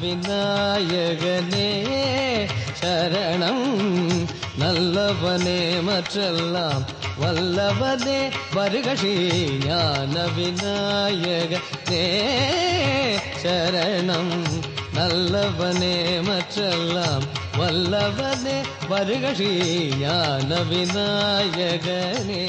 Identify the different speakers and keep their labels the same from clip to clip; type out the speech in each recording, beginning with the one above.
Speaker 1: விநாயகனே சரணம் நல்லவனே மற்றெல்லாம் வல்லவனே வருக ஸ்ரீ ஞான விநாயகனே சரணம் நல்லவனே மற்றெல்லாம் வல்லவனே வருக ஸ்ரீ ஞான விநாயகனே.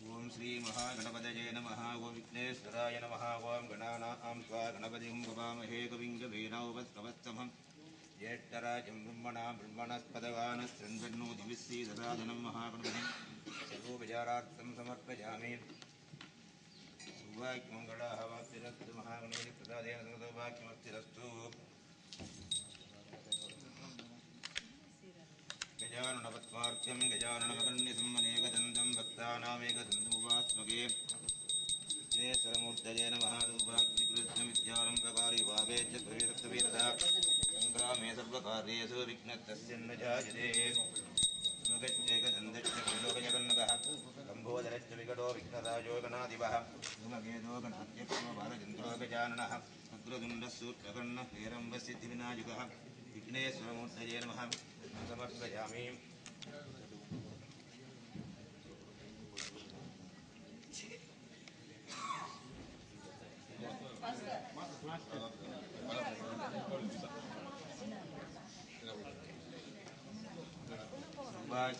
Speaker 2: ओम श्री महागणपतये नमः। ओम विघ्नेश्वराय नमः। ओम गणानां त्वा गणपतिं गवामहे कविं कवीनामुपस्कवस्तमं ज्येष्ठराजं ब्रह्मणस्पदगानशृण्वन्नो दिविश्री ददादनं महागणपतिं सर्वोपचारार्थं समर्पयामि। सौभाग्यमङ्गलावाप्तिरस्तु महागणपति प्रसादेन सौभाग्यमस्तिरस्तु। गजाननपद्मार्घ्यं गजाननमगण्यसम्मनेकदन्तं भक्तानामेकदन्तमुपास्मगे विघ्नेश्वरमूर्तये नमः सौभाग्यकृष्णविद्यारम्भकारि भावे च द्वैरक्तवीरदा सङ्ग्रामे सर्वकार्येषु विघ्नस्तस्य न जायते मुगच्चैकदन्तश्चैलोकजगन्नकः लम्बोदरश्च विकटो विघ्नराजो गणाधिपः धूमकेतो गणाध्यक्षो बालचन्द्रो गजाननः अग्रतुण्डः सूत्रकर्णः हेरम्बसिद्धिविनायकः विघ्नेश्वरमूर्तये नमः समर्पयामि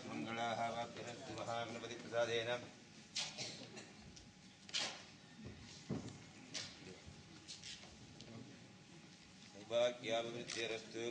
Speaker 2: मंगलाः वाक्यरस्तु महागणपतिप्रसादेन सौभाग्याभिवृद्धिरस्तु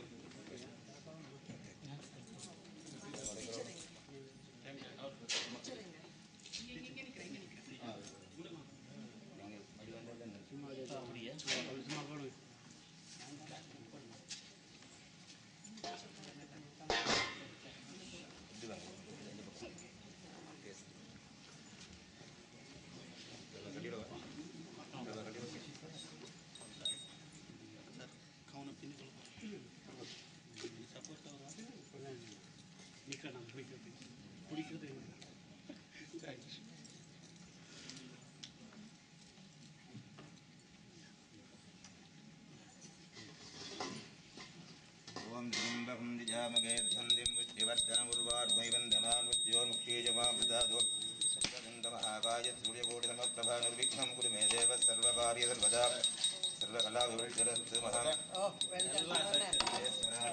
Speaker 2: ओम त्र्यंबकं यजामहे सुगन्धिं पुष्टिवर्धनमुर्वारुकमिवन्दनान् मृत्योर्मुक्षीयमामृतादो सप्तदन्तमहाकाय सूर्यकोटिसमप्रभा निर्विघ्नं कुरु मे देव सर्वकार्यसर्वदा सर्वकलाविवर्जरस्तु महाराज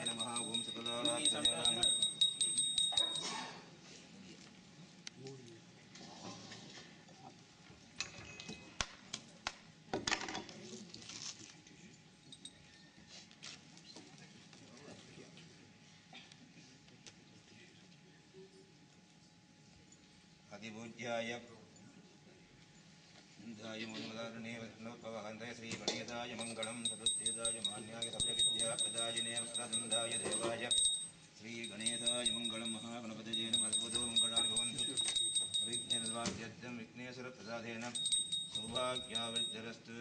Speaker 2: नमः ओम सकलाराधनाय अधिपूज्याय मंगलारण्ये श्री गणेशाय मंगलम सदुत्तेजाय मान्याय सर्वविद्या प्रदायिने वस्त्रदुन्दाय देवाय श्री गणेशाय मंगलम महागणपतये नमः सर्वतो मंगलानि भवन्तु विघ्ननिर्वाप्यर्थं विघ्नेश्वरप्रसादेन सौभाग्यावृद्धिरस्तु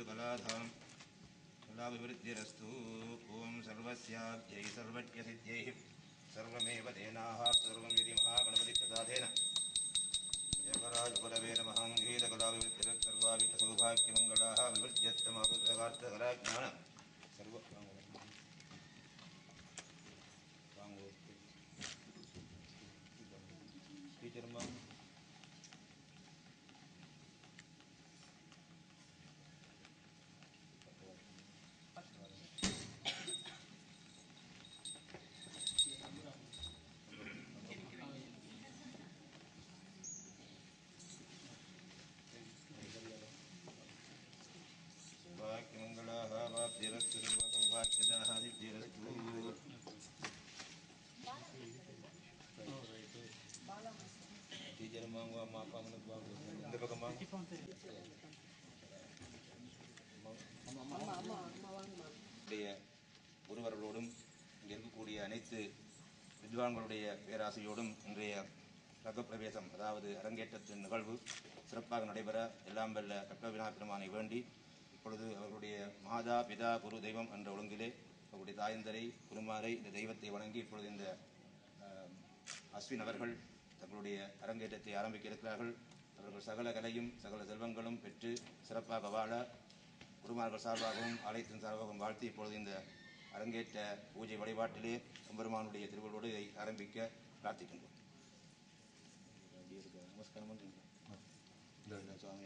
Speaker 2: कलाभिवृद्धिरस्तु ओम सर्वस्याब्जै सर्वज्ञसिद्ध्यै सर्वमेव तेनाः सर्वं यदि महागणपतिप्रसादेन जयकराजकुलवे नमः गीतकलाविवृद्धिरत्सर्वाभिसौभाग्यमङ्गलाः विवृद्ध्यत्तमकृतकार्तकलाज्ञान सर्व मंगलाः वाप्तिरस्तु सर्वसौभाग्यदाः सिद्धिरस्तु ஒருவர்களோடும் இங்கே இருக்கக்கூடிய அனைத்து வித்வான்களுடைய பேராசையோடும் இன்றைய ரகப்பிரவேசம் அதாவது அரங்கேற்றத்தின் நிகழ்வு சிறப்பாக நடைபெற எல்லாம் வல்ல கற்பவிநாயகப் பெருமானை வேண்டி இப்பொழுது அவர்களுடைய மாதா பிதா குரு தெய்வம் என்ற ஒழுங்கிலே அவருடைய தாயந்தரை குருமாரை இந்த தெய்வத்தை வணங்கி இப்பொழுது இந்த அஸ்வின் அவர்கள் தங்களுடைய அரங்கேற்றத்தை ஆரம்பிக்க இருக்கிறார்கள். அவர்கள் சகல கலையும் சகல செல்வங்களும் பெற்று சிறப்பாக வாழ குருமார்கள் சார்பாகவும் ஆலயத்தின் சார்பாகவும் வாழ்த்தி இப்பொழுது இந்த அரங்கேற்ற பூஜை வழிபாட்டிலே எம்பெருமானுடைய திருவள்ளோடு இதை ஆரம்பிக்க பிரார்த்திக்கின்றோம். நமஸ்காரம் சுவாமி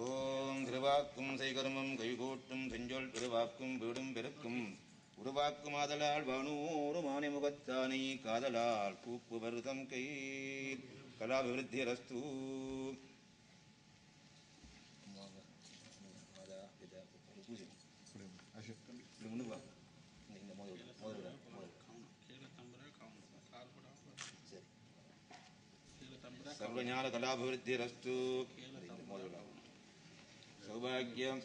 Speaker 2: ஓம் திருவாக்கும் செய்கருமம் கைகூட்டும் செஞ்சொல் திருவாக்கும் வீடும் பெருக்கும் உருவாக்கும் ஆதலால் வானூறு மானை முகத்தானை காதலால் பூப்பு வருதம் கை கலாபிவிருத்திரஸ்து. सर्वज्ञान कलाभिवृद्धिरस्तु. सौभाग्यम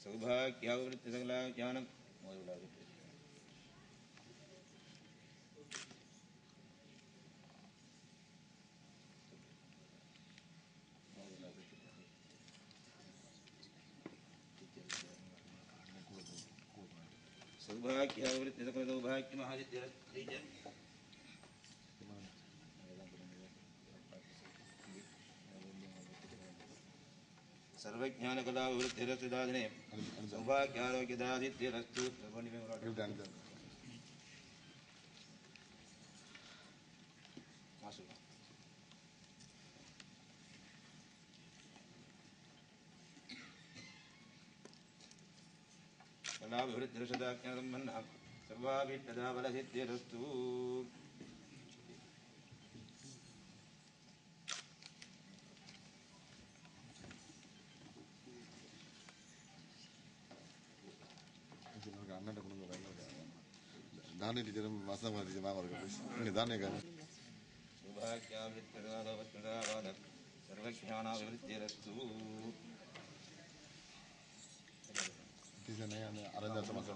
Speaker 2: सौभाग्यावृत्ति सकला ज्ञानम सौभाग्यावृत्ति सकल सौभाग्य महादित्य सर्वज्ञानकलावृत्तिरस्तुदादिने सौभाग्यारोग्यदादित्यरस्तु कलावृत्तिरसदाज्ञासम्पन्ना सर्वाभिष्टदा बलसिद्धिरस्तु
Speaker 3: दाने टीचर मासा मार टीचर मांग और कर दाने का
Speaker 2: सौभाग्यावृत्तिरसदावत्तदावाद सर्वज्ञानावृत्तिरस्तु
Speaker 3: टीचर नहीं आने आरंजा समासा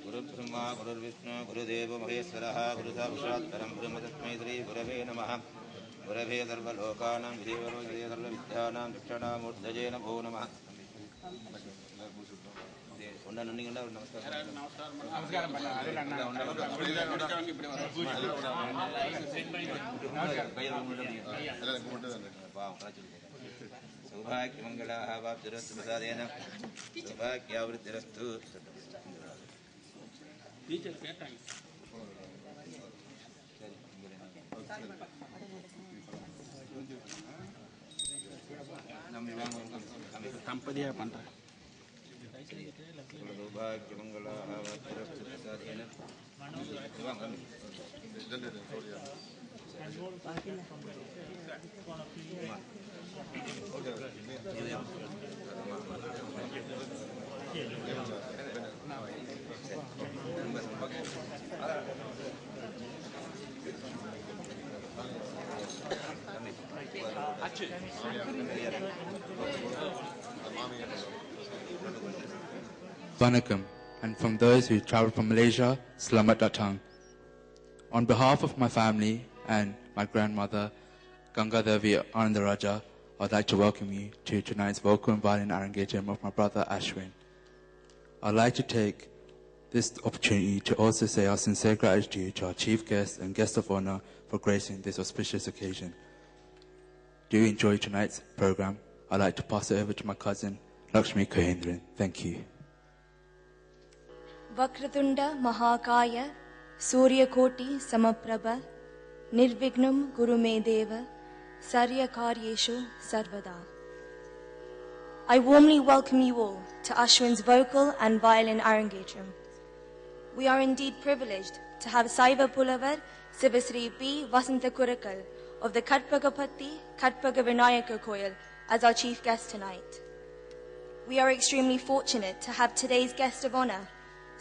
Speaker 2: गुरुब्रह्मा गुरुर्विष्णु गुरुदेव महेश्वरः गुरुसाक्षात् परं ब्रह्म तस्मै श्री गुरवे नमः गुरवे सर्वलोकानां विदेवरोगिदे सर्वविद्यानां दक्षिणामूर्धये नमो नमः सौभाग्यमङ्गलाः वाप्तिरस्तु प्रसादेन सौभाग्यावृत्तिरस्तु
Speaker 4: Tanpa pantai.
Speaker 2: सौभाग्यमङ्गलाः वाप्तिरस्तु प्रसादेन
Speaker 5: Vanakkam, and from those who travel from Malaysia, Selamat Datang. On behalf of my family and my grandmother, Ganga Devi Anandaraja, I'd like to welcome you to tonight's vocal and violin arrangement of my brother Ashwin. I'd like to take this opportunity to also say our sincere gratitude to our chief guest and guest of honor for gracing this auspicious occasion. Do you enjoy tonight's program? I'd like to pass it over to my cousin, Lakshmi Kohendran. Thank you.
Speaker 6: Vakratunda Mahakaya Suryakoti Samaprabha Nirvignam Gurumedeva Sarya Karyeshu Sarvada. I warmly welcome you all to Ashwin's vocal and violin arangetram. We are indeed privileged to have Saiva Pulavar Sivasri P. Vasanta Kurakal of the Katpagapatti Katpaga Vinayaka Koil as our chief guest tonight. We are extremely fortunate to have today's guest of honor,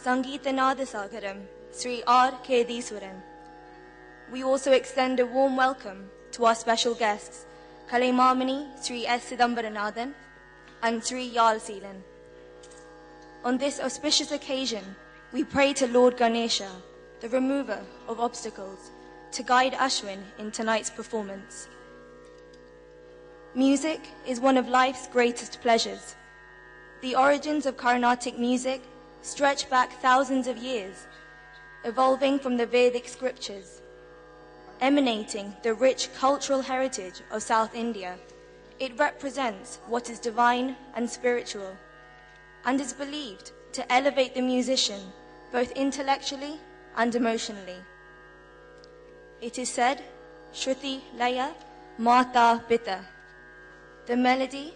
Speaker 6: Sangeeta Nadasagaram, Sri R. Kediswaran. We also extend a warm welcome to our special guests, Kalaimamani Sri S. Sidambaranathan and Sri Yal Seelan. On this auspicious occasion, we pray to Lord Ganesha, the remover of obstacles, to guide Ashwin in tonight's performance. Music is one of life's greatest pleasures. The origins of Carnatic music stretch back thousands of years, evolving from the Vedic scriptures. Emanating the rich cultural heritage of South India, it represents what is divine and spiritual, and is believed to elevate the musician both intellectually and emotionally. It is said, Shruti Laya Mata Pita. The melody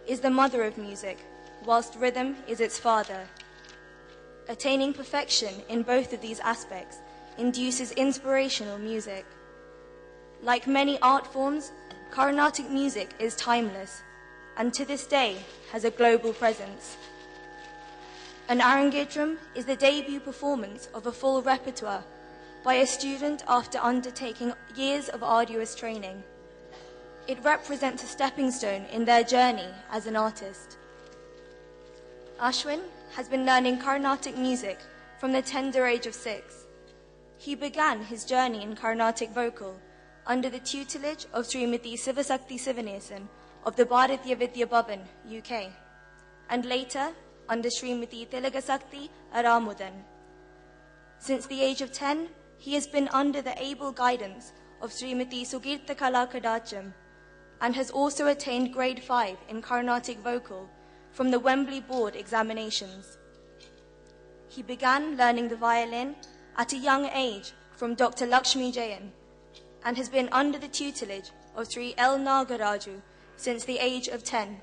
Speaker 6: is the mother of music, whilst rhythm is its father. Attaining perfection in both of these aspects induces inspirational music. Like many art forms, Carnatic music is timeless and to this day has a global presence. An Arangetram is the debut performance of a full repertoire by a student after undertaking years of arduous training. It represents a stepping stone in their journey as an artist. Ashwin has been learning Carnatic music from the tender age of 6. He began his journey in Carnatic vocal under the tutelage of Srimati Sivasakti Sivanesan of the Bharatiya Vidya Bhavan, UK, and later under Srimati Tilagasakti Aramudan. Since the age of 10, he has been under the able guidance of Srimati Sugirtha Kala Kadacham and has also attained grade 5 in Carnatic vocal from the Wembley Board examinations. He began learning the violin at a young age from Dr. Lakshmi Jayan and has been under the tutelage of Sri L. Nagaraju since the age of 10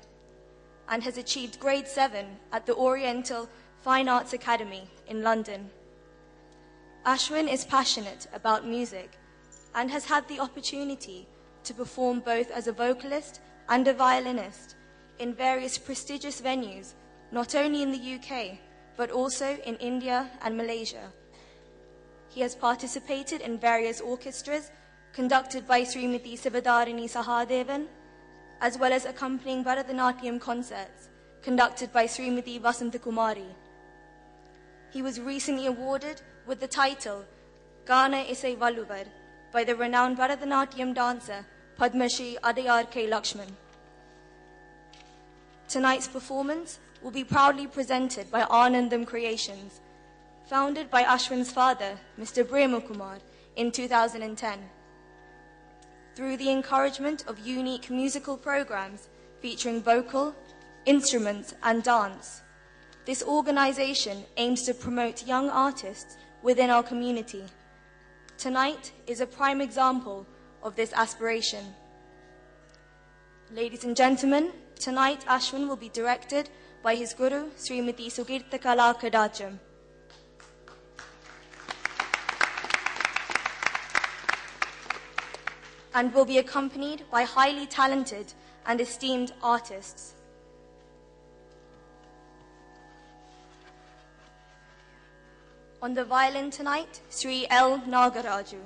Speaker 6: and has achieved grade 7 at the Oriental Fine Arts Academy in London. Ashwin is passionate about music and has had the opportunity to perform both as a vocalist and a violinist in various prestigious venues, not only in the UK, but also in India and Malaysia. He has participated in various orchestras conducted by Srimati Sivadarini Sahadevan, as well as accompanying Bharatanatyam concerts conducted by Srimati Vasanta Kumari. He was recently awarded with the title Gana Isai Valuvar by the renowned Bharatanatyam dancer Padma Shri Adayar K. Lakshman. Tonight's performance will be proudly presented by Anandam Creations, founded by Ashwin's father, Mr. Brema Kumar, in 2010. Through the encouragement of unique musical programs featuring vocal, instruments, and dance, this organization aims to promote young artists within our community. Tonight is a prime example of this aspiration. Ladies and gentlemen, tonight Ashwin will be directed by his guru, Srimati Sugirtha Kala Kadacham. And will be accompanied by highly talented and esteemed artists. On the violin tonight, Sri L. Nagaraju.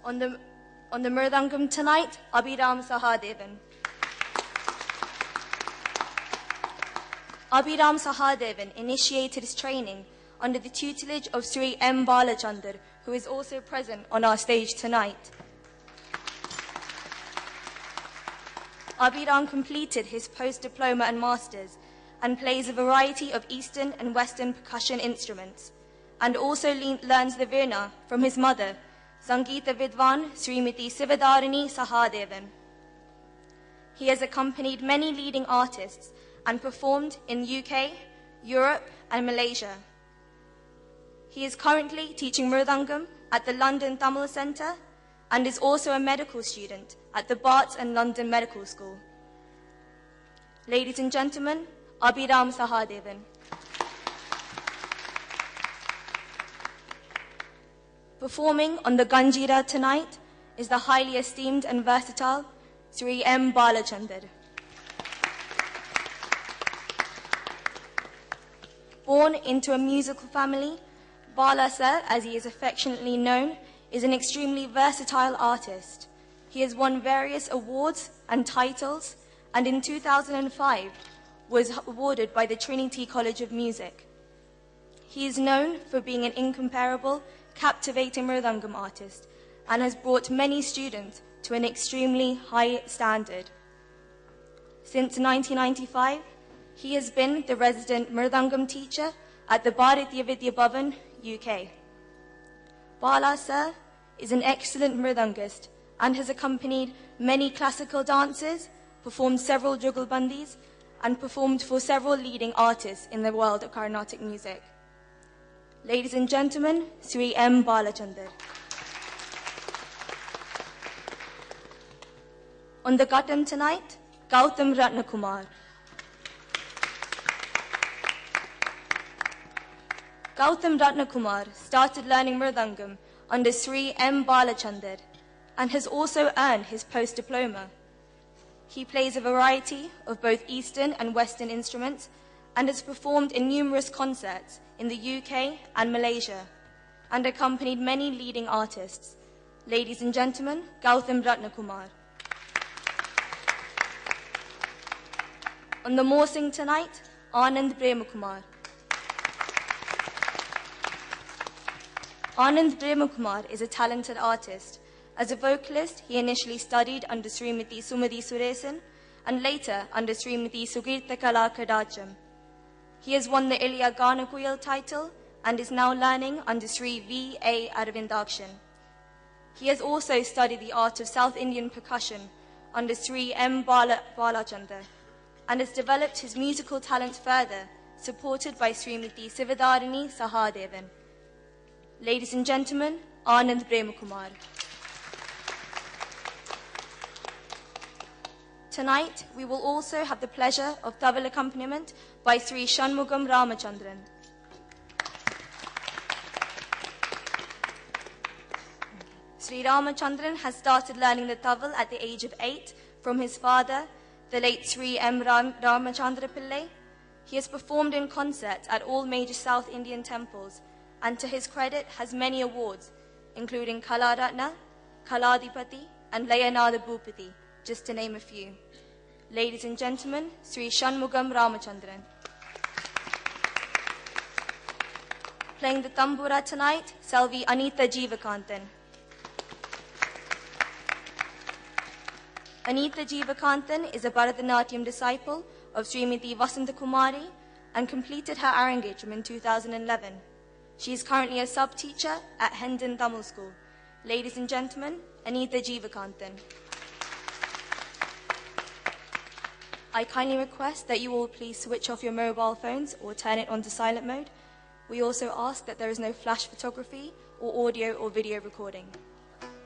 Speaker 6: On the mridangam tonight, Abhiram Sahadevan. Abhiram Sahadevan initiated his training under the tutelage of Sri M. Balachandar, who is also present on our stage tonight. Abhiram completed his post-diploma and masters and plays a variety of Eastern and Western percussion instruments, and also learns the Veena from his mother, Sangeeta Vidwan Srimati Sivadarini Sahadevan. He has accompanied many leading artists and performed in UK, Europe, and Malaysia. He is currently teaching Mridangam at the London Tamil Centre and is also a medical student at the Barts and London Medical School. Ladies and gentlemen, Abhiram Sahadevan. Performing on the Ganjira tonight is the highly esteemed and versatile Sri M. Balachandar. Born into a musical family, Bala Sir, as he is affectionately known, is an extremely versatile artist. He has won various awards and titles, and in 2005 was awarded by the Trinity College of Music. He is known for being an incomparable, captivating mridangam artist and has brought many students to an extremely high standard. Since 1995, he has been the resident mridangam teacher at the Bharatiya Vidya Bhavan, UK. Bala Sir is an excellent mridangist and has accompanied many classical dances, performed several jugalbandis, and performed for several leading artists in the world of Carnatic music. Ladies and gentlemen, Sri M. Balachandar. On the Ghatam tonight, Gautam Ratnakumar. Gautam Ratnakumar started learning Mridangam under Sri M. Balachandar and has also earned his post-diploma. He plays a variety of both Eastern and Western instruments and has performed in numerous concerts in the UK and Malaysia and accompanied many leading artists. Ladies and gentlemen, Gautam Ratnakumar. On the Morsing tonight, Anand Premakumar. Anand Premakumar is a talented artist. As a vocalist, he initially studied under Srimati Sumati Suresan and later under Srimati Sugirtha Kala Kadacham. He has won the Ilya Ganakuyal title and is now learning under Sri V. A. Aravindakshan. He has also studied the art of South Indian percussion under Sri M. Balachandar and has developed his musical talents further, supported by Srimati Sivadharini Sahadevan. Ladies and gentlemen, Anand Premakumar. Tonight, we will also have the pleasure of tabla accompaniment by Sri Shanmugam Ramachandran. Sri Ramachandran has started learning the tabla at the age of 8 from his father, the late Sri M. Ramachandra Pillai. He has performed in concert at all major South Indian temples and to his credit has many awards, including Kalaratna, Kaladipati and Layanada Bhupati, just to name a few. Ladies and gentlemen, Sri Shanmugam Ramachandran. Playing the tambura tonight, Selvi Anita Jeevakantan. Anita Jeevakantan is a Bharatanatyam disciple of Srimati Vasanta Kumari and completed her Arangacham in 2011. She is currently a sub-teacher at Hendon Tamil School. Ladies and gentlemen, Anita Jeevakantan. I kindly request that you all please switch off your mobile phones or turn it onto silent mode. We also ask that there is no flash photography or audio or video recording.